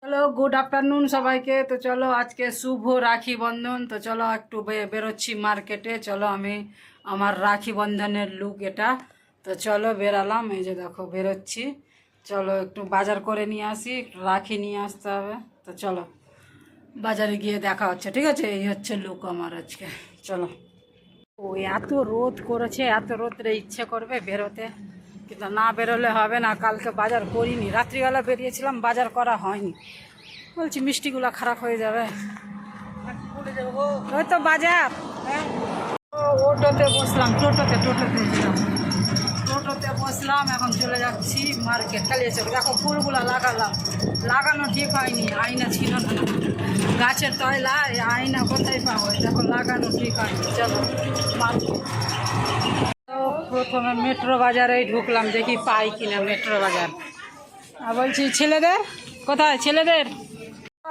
চলো good afternoon সবাইকে। তো চলো আজকে শুভ রাখি বন্ধন। তো চলো একটু বেরোচ্ছি মার্কেটে। চলো আমি আমার রাখি বন্ধনের লুক এটা। তো চলো বেরালাম, এই যে দেখো বেরোচ্ছি। চলো একটু বাজার করে নিয়ে আসি, রাখি নিয়ে আসতে হবে। তো চলো বাজারে গিয়ে দেখা হচ্ছে, ঠিক আছে? এই হচ্ছে লুক আমার আজকে। চলো। ও এত রোদ করেছে, এত রোদরে ইচ্ছে করবে বেরোতে, কিন্তু না বেরোলে হবে না। কালকে বাজার করিনি, রাত্রিবেলা বেরিয়েছিলাম, বাজার করা হয়নি। বলছি মিষ্টিগুলো খারাপ হয়ে যাবে। ওই তো বাজার। অটোতে বসলাম, টোটোতে উঠলাম, টোটোতে বসলাম। এখন চলে যাচ্ছি মার্কেট। খালি এসে দেখো ফুলগুলো লাগানো ঠিক হয়নি, আয়না ছিল না গাছের তলায়। আয়না কোথায় পাবো? দেখো লাগানো ঠিক হয়নি। চলো মার্কেট। তো প্রথমে মেট্রো বাজারেই ঢুকলাম, দেখি পাই কিনা মেট্রো বাজার। বলছি ছেলেদের কোথায়? ছেলেদের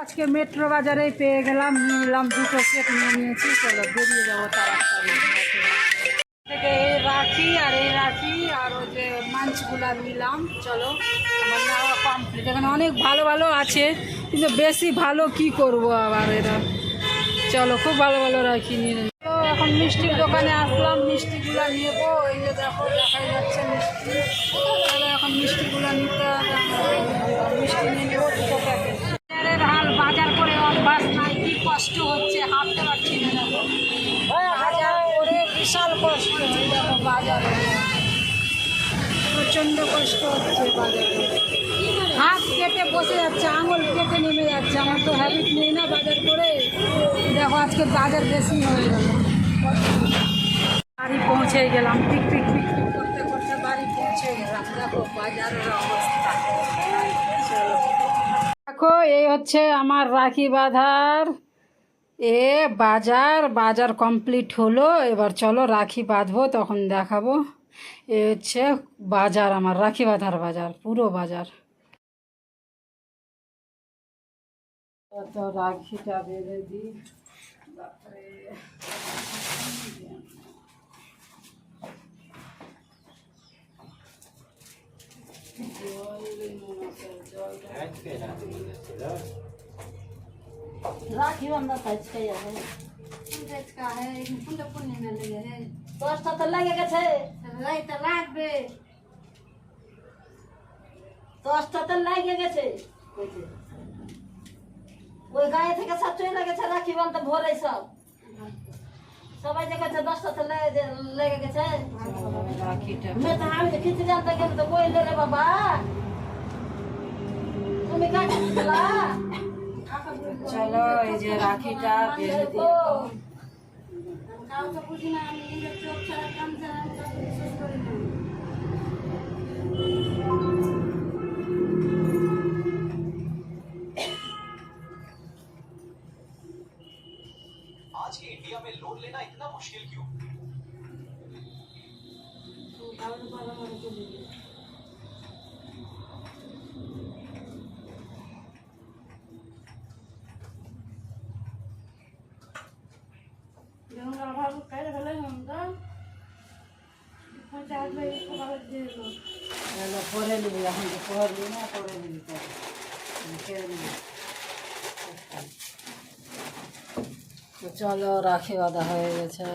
আজকে মেট্রো বাজারেই পেয়ে গেলাম, নিলাম দুটো সেট নিয়ে নিয়েছি। চলো বেরিয়ে যাবো তাড়াতাড়ি থেকে। এই রাখি আর ওই যে মাঞ্চগুলা নিলাম। চলো আমার নেওয়া কমপ্লিট। এখানে অনেক ভালো ভালো আছে, কিন্তু বেশি ভালো কি করব আবার এরা। চলো খুব ভালো ভালো রাখি নিয়ে নিলাম। তো এখন মিষ্টির দোকানে আসলাম, মিষ্টিগুলা নেবো। এই যে দেখো দেখাই যাচ্ছে মিষ্টি। চলো এখন মিষ্টিগুলা নিতে হবে। মিষ্টি নিয়ে নেবো দুটো প্যাকেট। হাল বাজার করে অভ্যাস নাই, কি কষ্ট হচ্ছে, হাঁটতে পারছি না। দেখো বাজার করে বিশাল কষ্ট। দেখো বাজারে প্রচণ্ড কষ্ট হচ্ছে বাজারে। হাত কেটে বসে যাচ্ছে, আঙুল কেটে নেমে যাচ্ছে। আমার তো হ্যাবিট নেই না বাজার করে। দেখো আজকে বাজার বেশি হয়ে গেল। বাড়ি পৌঁছে গেলাম, পিক করতে করতে বাড়ি পৌঁছে গেলাম। দেখো বাজারের অবস্থা। চলো দেখো এই হচ্ছে আমার রাখি বাঁধার বাজার কমপ্লিট হলো। এবার চলো রাখি বাঁধবো, তখন দেখাবো। এ হচ্ছে বাজার, আমার রাখি বাঁধার বাজার, পুরো বাজার। তো রাখিটা বেঁধে দিই। বাপরে राखी बंधन सच के है का है फूल पूर्णिमा लगे है। दस तो लगेगा छे रही तो लागबे। दस तो लगेगा छे ওই গায়ে থেকে সবচেয়ে লেগেছে রাখি বাঁধতে ভোরে সবাই দেখেছে 10টা তো লেগে গেছে। রাখিটা মেয়ে তো আমি তো খিচে জানতে গেলে তো বইলে রে বাবা তুমি কাছে দিলা। চলো এই যে রাখিটা বেঁধে দিই। কাউকে বুঝি না আমি নিজের চোখ ছাড়া কান ছাড়া আমি কাউকে বিশ্বাস করি না। आज के इंडिया में लोन लेना इतना मुश्किल क्यों? পরে নিবি, এখন তো পড়লি না, পরে নিবি তো খেয়ে নিবি। তো চলো রাখি বাঁধা হয়ে গেছে।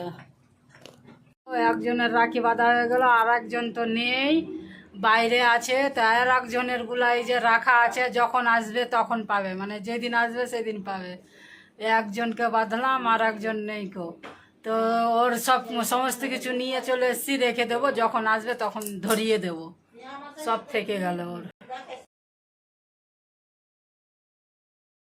একজনের রাখি বাঁধা হয়ে গেল, আর একজন তো নেই, বাইরে আছে। তো আর একজনের গুলাই যে রাখা আছে, যখন আসবে তখন পাবে, মানে যেদিন আসবে সেদিন পাবে। একজনকে বাঁধলাম, আর একজন নেই কো। তো ওর সমস্ত কিছু নিয়ে চলে এসেছি, রেখে দেবো, যখন আসবে তখন ধরিয়ে দেবো। সব থেকে গেল ওর।